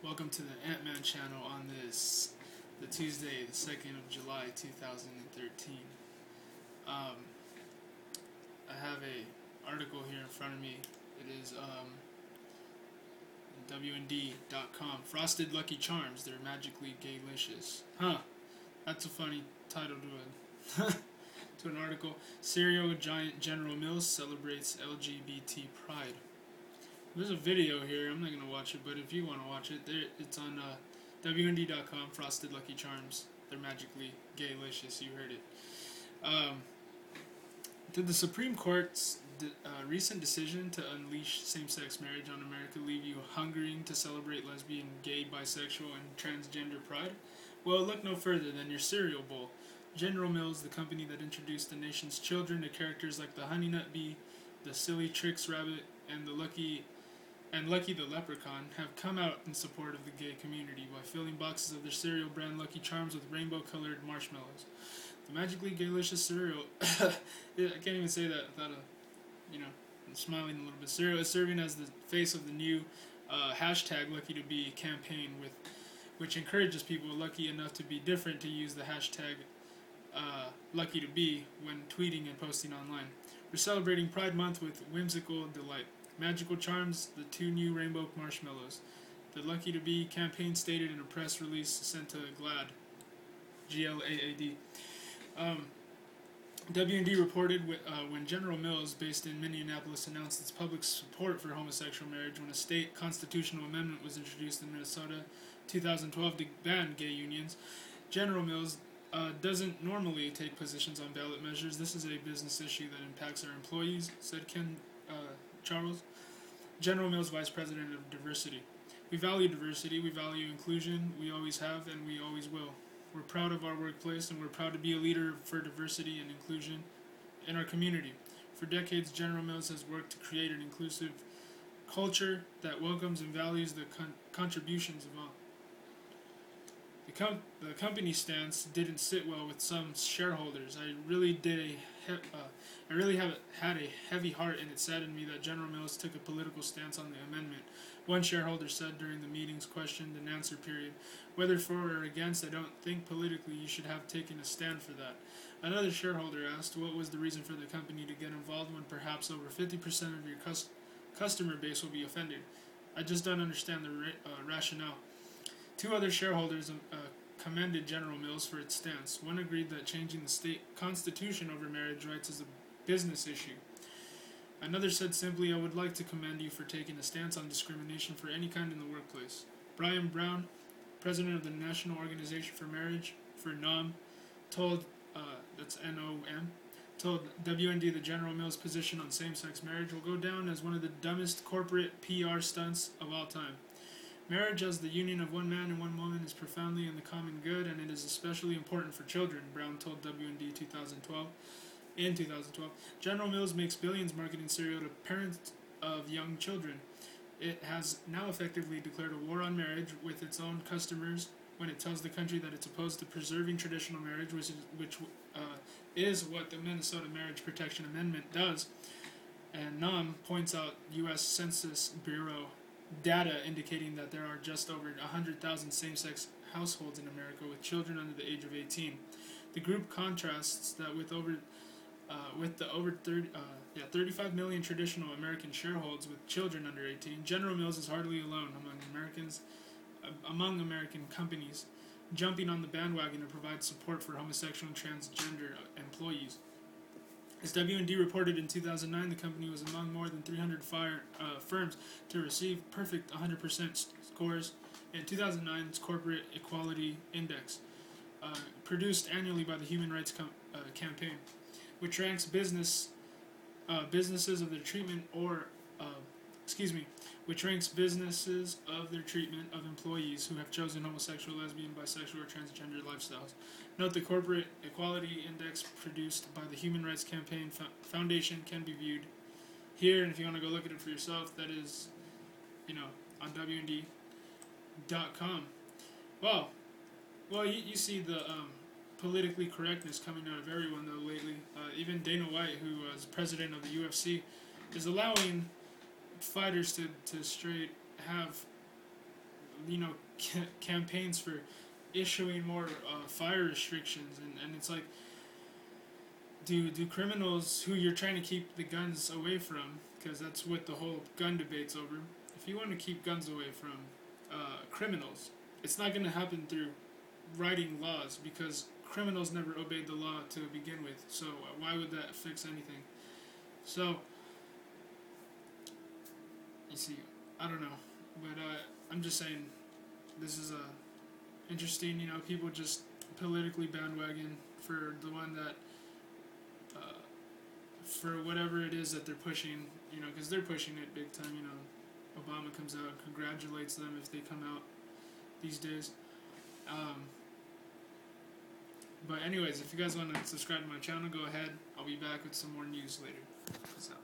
Welcome to the Ant-Man channel on the Tuesday, the 2nd of July, 2013. I have a article here in front of me. It is WND.com. Frosted Lucky Charms, they're magically gaylicious. Huh, that's a funny title to to an article. Cereal giant General Mills celebrates LGBT pride. There's a video here. I'm not going to watch it, but if you want to watch it, it's on WND.com, Frosted Lucky Charms. They're magically gaylicious. You heard it. Did the Supreme Court's recent decision to unleash same-sex marriage on America leave you hungering to celebrate lesbian, gay, bisexual, and transgender pride? Well, look no further than your cereal bowl. General Mills, the company that introduced the nation's children to characters like the Honey Nut Bee, the Silly Tricks Rabbit, and Lucky the Leprechaun, have come out in support of the gay community by filling boxes of their cereal brand Lucky Charms with rainbow-colored marshmallows. The magically gaylicious cereal, I can't even say that without I'm smiling a little bit. Cereal is serving as the face of the new hashtag Lucky to Be campaign, which encourages people lucky enough to be different to use the hashtag Lucky to Be when tweeting and posting online. We're celebrating Pride Month with whimsical delight. Magical Charms, the two new rainbow marshmallows. The Lucky to Be campaign stated in a press release sent to GLAAD, G-L-A-A-D. WND reported when General Mills, based in Minneapolis, announced its public support for homosexual marriage when a state constitutional amendment was introduced in Minnesota 2012 to ban gay unions. General Mills doesn't normally take positions on ballot measures. This is a business issue that impacts our employees, said Ken Charles, General Mills Vice President of Diversity. We value diversity, we value inclusion, we always have, and we always will. We're proud of our workplace, and we're proud to be a leader for diversity and inclusion in our community. For decades, General Mills has worked to create an inclusive culture that welcomes and values the contributions of all. The company stance didn't sit well with some shareholders. I really have had a heavy heart, and it saddened me that General Mills took a political stance on the amendment. One shareholder said during the meeting's question and answer period, "Whether for or against, I don't think politically you should have taken a stand for that." Another shareholder asked what was the reason for the company to get involved when perhaps over 50% of your customer base will be offended. I just don't understand the rationale. Two other shareholders commended General Mills for its stance. One agreed that changing the state constitution over marriage rights is a business issue. Another said simply, "I would like to commend you for taking a stance on discrimination for any kind in the workplace." Brian Brown, president of the National Organization for Marriage, for NOM, told, that's N-O-M, told WND the General Mills position on same-sex marriage will go down as one of the dumbest corporate PR stunts of all time. Marriage as the union of one man and one woman is profoundly in the common good, and it is especially important for children, Brown told WND in 2012. General Mills makes billions marketing cereal to parents of young children. It has now effectively declared a war on marriage with its own customers when it tells the country that it's opposed to preserving traditional marriage, which is what the Minnesota Marriage Protection Amendment does. And NOM points out U.S. Census Bureau data indicating that there are just over 100,000 same-sex households in America with children under the age of 18. The group contrasts that with the over 35 million traditional American shareholders with children under 18, General Mills is hardly alone among American companies jumping on the bandwagon to provide support for homosexual and transgender employees. As WND reported in 2009, the company was among more than 300 firms to receive perfect 100% scores in 2009's Corporate Equality Index, produced annually by the Human Rights Campaign, which ranks businesses of their treatment of employees who have chosen homosexual, lesbian, bisexual, or transgender lifestyles. Note the Corporate Equality Index produced by the Human Rights Campaign Foundation can be viewed here, and if you want to go look at it for yourself, that is, on WND.com. Well, you see the politically correctness coming out of everyone, though, lately. Even Dana White, who was president of the UFC, is allowing fighters to straight have campaigns for issuing more fire restrictions, and it's like, do criminals who you're trying to keep the guns away from, because that's what the whole gun debate's over. If you want to keep guns away from criminals, it's not going to happen through writing laws, because criminals never obeyed the law to begin with. So why would that fix anything? So you see, I don't know, but I'm just saying, this is interesting. People just politically bandwagon for the one that, for whatever it is that they're pushing. Because they're pushing it big time. Obama comes out and congratulates them if they come out these days. But anyways, if you guys want to subscribe to my channel, go ahead. I'll be back with some more news later. Peace out.